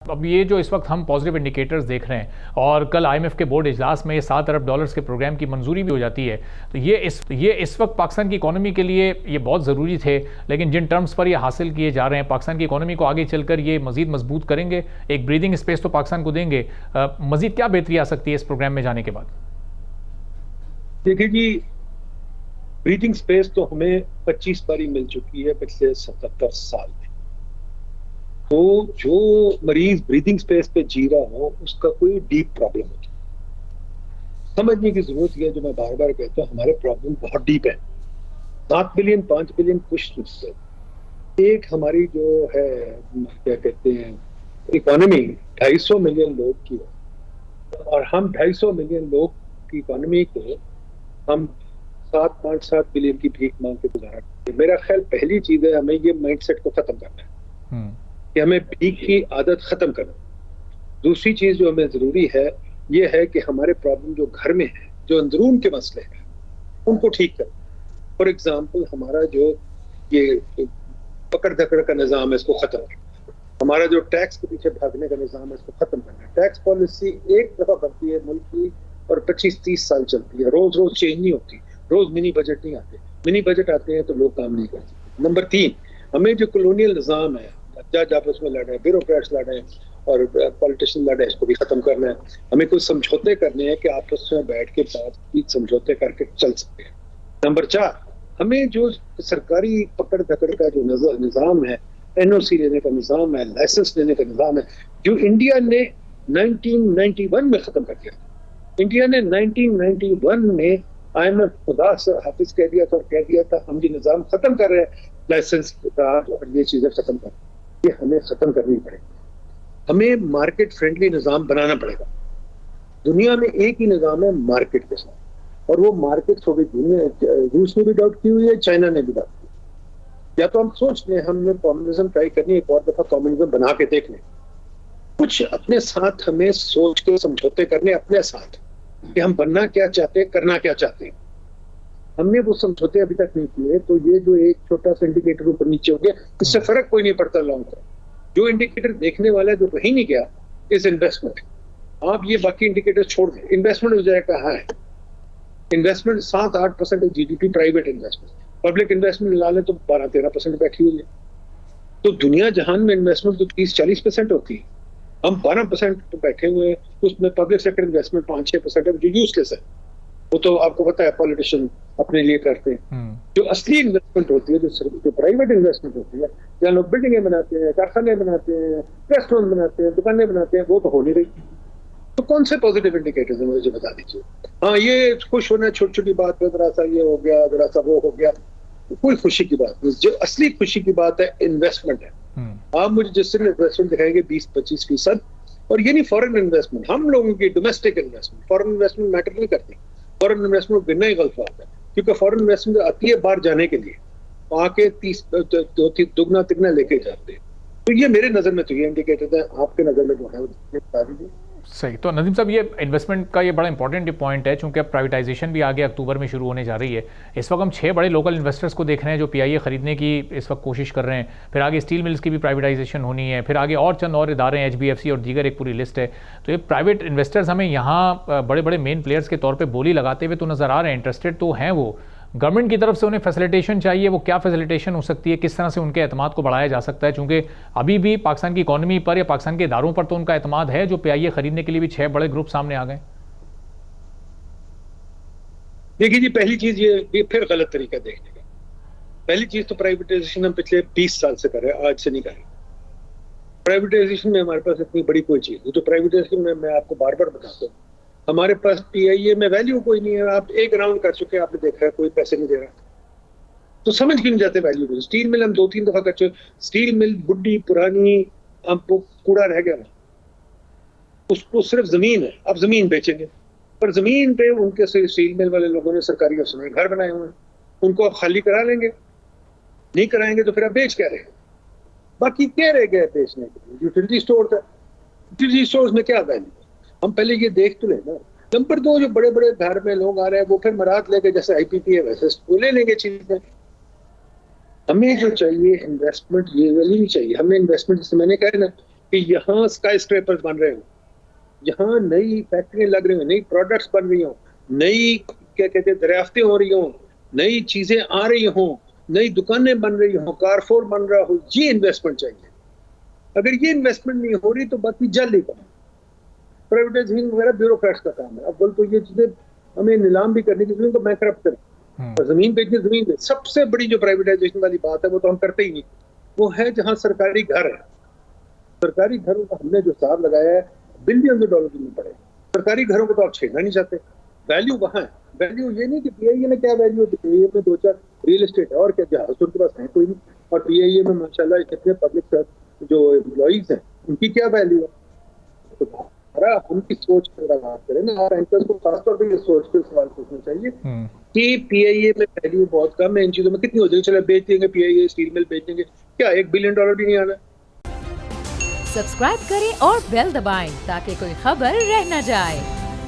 اب یہ جو اس وقت ہم پازیٹیو انڈیکیٹرز دیکھ رہے ہیں اور کل آئی ایم ایف کے بورڈ اجلاس میں یہ $7 ارب کے پروگرام کی منظوری بھی ہو جاتی ہے، تو یہ اس وقت پاکستان کی اکانومی کے لیے یہ بہت ضروری تھے، لیکن جن ٹرمز پر یہ حاصل کیے جا رہے ہیں پاکستان کی اکانومی کو آگے چل کر یہ مزید مضبوط کریں گے، ایک بریدنگ اسپیس تو پاکستان کو دیں گے۔ مزید کیا بہتری آ سکتی ہے اس پروگرام میں جانے کے بعد؟ دیکھیں جی، بریدنگ اسپیس تو ہمیں 25 باری مل چکی ہے پچھلے 77 سال میں۔ تو جو مریض بریدنگ اسپیس پہ جی رہا ہو اس کا کوئی ڈیپ پرابلم ہوتا ہے۔ سمجھنے کی ضرورت ہے، جو میں بار بار کہتا ہوں، ہمارے پرابلم بہت ڈیپ ہے۔ 7 بلین 5 بلین کچھ نہیں۔ ایک ہماری جو ہے کیا کہتے ہیں اکانومی 250 ملین لوگ کی ہے، اور ہم 250 ملین لوگ کی اکانومی کو ہم 7.7 بلین کی بھیک مانگ کے گزارا کرتے ہیں۔ میرا خیال پہلی چیز ہے ہمیں یہ مائنڈ سیٹ کو ختم کرنا ہے کہ ہمیں بھیک کی عادت ختم کرنا۔ دوسری چیز جو ہمیں ضروری ہے یہ ہے کہ ہمارے پرابلم جو گھر میں ہیں، جو اندرون کے مسئلے ہیں، ان کو ٹھیک کرنا۔ فار ایگزامپل ہمارا جو یہ پکڑ دھکڑ کا نظام ہے اس کو ختم کرنا، ہمارا جو ٹیکس کے پیچھے بھاگنے کا نظام ہے اس کو ختم کرنا۔ ٹیکس پالیسی ایک دفعہ بنتی ہے ملک کی اور 25-30 سال چلتی ہے، روز روز چینج نہیں ہوتی، روز منی بجٹ نہیں آتے، منی بجٹ آتے ہیں تو لوگ کام نہیں کرتے۔ نمبر 3، ہمیں جو کلونیل نظام ہے، جج آپس میں لڑے، بیوروکریٹس لڑے اور پولیٹیشین لڑے، اس کو بھی ختم کرنا ہے۔ ہمیں کوئی سمجھوتے کرنے ہیں کہ آپس میں بیٹھ کے بات چیت سمجھوتے کر کے چل سکتے ہیں۔ نمبر 4، ہمیں جو سرکاری پکڑ دھکڑ کا جو نظام ہے، این او سی لینے کا نظام ہے، لائسنس لینے کا نظام ہے، جو انڈیا نے 1991 میں ختم کر دیا۔ انڈیا نے 1991 میں آئی ایم ایف خدا سے حافظ کہہ دیا تھا اور کہہ دیا تھا ہم یہ نظام ختم کر رہے ہیں، لائسنس کا اور یہ چیزیں ختم کر رہے ہیں۔ یہ ہمیں ختم کرنی پڑے گی۔ ہمیں مارکیٹ فرینڈلی نظام بنانا پڑے گا۔ دنیا میں ایک ہی نظام ہے مارکیٹ کے ساتھ، اور وہ مارکیٹ تھوڑی روس نے بھی ڈاؤٹ کی ہوئی ہے، چائنا نے بھی ڈاؤٹ کی ہوئی ہے۔ یا تو ہم سوچ لیں ہم نے کمیونزم ٹرائی کرنی ہے، ایک اور دفعہ کمیونزم بنا کے دیکھ لیں۔ کچھ اپنے ساتھ ہمیں سوچ کے سمجھوتے کرنے اپنے ساتھ کہ ہم بننا کیا چاہتے ہیں، کرنا کیا چاہتے ہیں۔ ہم نے وہ سمجھوتے ابھی تک نہیں کیے، تو یہ جو ایک چھوٹا سا انڈیکیٹر اوپر نیچے ہو گیا، اس سے فرق کوئی نہیں پڑتا لانگ ٹرم۔ جو انڈیکیٹر دیکھنے والا ہے جو کہیں نہیں گیا از انویسٹمنٹ۔ آپ یہ باقی انڈیکیٹر چھوڑ دیں، انویسٹمنٹ ہو جائے کہاں ہے؟ Investment 7-8% G D P private investment, public investment لا لیں تو 12-13% بیٹھی ہوئی ہے۔ تو دنیا جہان میں انویسٹمنٹ تو 30-40% ہوتی ہے، ہم 12% بیٹھے ہوئے ہیں، اس میں پبلک سیکٹر انویسٹمنٹ 5-6% ہے جو یوز لیس ہے۔ وہ تو آپ کو پتا ہے پولیٹیشین اپنے لیے کرتے ہیں۔ جو اصلی انویسٹمنٹ ہوتی ہے، جو پرائیویٹ انویسٹمنٹ ہوتی ہے، جہاں لوگ بلڈنگیں بناتے ہیں، کارخانے بناتے ہیں، ریسٹورینٹ بناتے ہیں، دکانیں بناتے ہیں، وہ تو ہو نہیں رہی۔ تو کون سے پازیٹیو انڈیکیٹرز ہیں مجھے بتا دیجیے۔ ہاں، یہ خوش ہونا چھوٹی چھوٹی بات پہ ذرا سا یہ ہو گیا، ذرا سا وہ ہو گیا، کوئی خوشی کی بات نہیں۔ جو اصلی خوشی کی بات ہے انویسٹمنٹ ہے۔ آپ مجھے جس سے انویسٹمنٹ دکھائیں گے 20-25%، اور یہ نہیں فورن انویسٹمنٹ، ہم لوگوں کی domestic investment, foreign investment matter نہیں کرتی۔ فورن انویسٹمنٹ بننا ہی غلط بات ہے، کیونکہ فورن انویسٹمنٹ آتی ہے باہر جانے کے لیے، آ کے 30 دگنا تگنا لے کے جاتے ہیں۔ تو یہ میرے نظر میں تو یہ انڈیکیٹر ہے، آپ کے نظر میں جو ہے وہ بتا دیجیے۔ صحیح۔ تو ندیم صاحب، یہ انویسٹمنٹ کا یہ بڑا امپورٹنٹ پوائنٹ ہے، چونکہ اب پرائیویٹائزیشن بھی آگے اکتوبر میں شروع ہونے جا رہی ہے۔ اس وقت ہم 6 بڑے لوکل انویسٹرز کو دیکھ رہے ہیں جو پی آئی اے خریدنے کی اس وقت کوشش کر رہے ہیں، پھر آگے اسٹیل ملز کی بھی پرائیویٹائزیشن ہونی ہے، پھر آگے اور چند اور ادارے ہیں، ایچ بی ایف سی اور دیگر ایک پوری لسٹ ہے۔ تو یہ پرائیویٹ انویسٹرز ہمیں یہاں بڑے بڑے مین پلیئرز کے طور پہ بولی لگاتے ہوئے تو نظر آ رہے ہیں، انٹرسٹڈ تو ہیں وہ۔ گورنمنٹ کی طرف سے انہیں فیسیلیٹیشن چاہیے، وہ کیا فیسیلیٹیشن ہو سکتی ہے، کس طرح سے ان کے اعتماد کو بڑھایا جا سکتا ہے؟ چونکہ ابھی بھی پاکستان کی اکانومی پر یا پاکستان کے اداروں پر تو ان کا اعتماد ہے، جو پی آئی اے خریدنے کے لیے بھی 6 بڑے گروپ سامنے آ گئے۔ دیکھیے جی، پہلی چیز یہ پھر غلط طریقہ دیکھنے کا۔ پہلی چیز تو پرائیویٹائزیشن ہم پچھلے 20 سال سے کر رہے ہیں، آج سے نہیں کر رہے۔ پرائیویٹائزیشن میں ہمارے پاس اتنی بڑی کوئی چیز نہیں۔ تو پرائیویٹائزیشن میں آپ کو بار بار بتاتا ہوں، ہمارے پاس پی آئی اے میں ویلیو کوئی نہیں ہے۔ آپ ایک راؤنڈ کر چکے، آپ نے دیکھا ہے کوئی پیسے نہیں دے رہا، تو سمجھ کیوں نہیں جاتے ویلیو کو؟ اسٹیل مل ہم 2-3 دفعہ کر چکے، اسٹیل مل بڈی پرانی، اب وہ کوڑا رہ گیا نا، اس کو صرف زمین ہے، اب زمین بیچیں گے، پر زمین پہ ان کے اسٹیل مل والے لوگوں نے سرکاری افسروں نے گھر بنائے ہوئے ہیں، ان کو آپ خالی کرا لیں گے، نہیں کرائیں گے تو پھر آپ بیچ کیا رہے ہیں؟ باقی کیا رہ گیا بیچنے کے لیے؟ یوٹیلٹی اسٹور تھا، یوٹیلٹی اسٹور میں کیا ویلیو ہے؟ ہم پہلے یہ دیکھ تو لیں نا۔ نمبر 2، جو بڑے بڑے گھر میں لوگ آ رہے ہیں وہ پھر مراد لے کے، جیسے آئی پی پی ہے ویسے وہ لے لیں گے چیزیں۔ ہمیں جو چاہیے انویسٹمنٹ یہ والی نہیں چاہیے، ہمیں انویسٹمنٹ، جیسے میں نے کہا نا کہ یہاں اسکائی اسکریپرز بن رہے ہوں, یہاں نئی فیکٹریاں لگ رہی ہوں, نئی پروڈکٹس بن رہی ہوں, نئی کیا کہتے ہیں دریافتیں ہو رہی ہوں, نئی چیزیں آ رہی ہوں, نئی دکانیں بن رہی ہوں, کارفور بن رہا ہو, یہ انویسٹمنٹ چاہیے. اگر یہ انویسٹمنٹ نہیں ہو رہی تو باقی جل ہی کام. پرائیویٹائزیشن وغیرہ بیوروکریٹس کا کام ہے. اول تو یہ چیزیں ہمیں نیلام بھی کرنی چاہیے تو بینکرپٹ کریں, اور زمین بیچنی زمین دے. سب سے بڑی جو پرائیویٹائزیشن والی بات ہے وہ تو ہم کرتے ہی نہیں, وہ ہے جہاں سرکاری گھر ہے. سرکاری گھروں کا ہم نے جو حساب لگایا ہے بلین ڈالر کی میں پڑے. سرکاری گھروں کو تو آپ چھیڑنا نہیں چاہتے. ویلیو وہاں ہے. ویلیو یہ نہیں کہ پی آئی اے میں کیا ویلیو ہے, پی آئی اے میں 2-4 ریل اسٹیٹ ہے اور کیا جہاز ان کے پاس ہے کوئی نہیں. اور پی آئی اے میں ماشاءاللہ اتنے پبلک جو امپلائیز ہیں ان کی کیا ویلیو ہے. تو ہم کی سوچ پر بات کریں نا, بینکرز کو خاص طور پہ یہ سوچ کے سوال پوچھنا چاہیے کہ پی آئی اے میں ویلیو بہت کم ہے, ان چیزوں میں کتنی ہو جائے گی. چلے بیچ دیں گے پی آئی اے, اسٹیل مل بیچ دیں گے, کیا $1 بلین بھی نہیں آنا. سبسکرائب کریں اور بیل دبائیں تاکہ کوئی خبر رہ نہ جائے.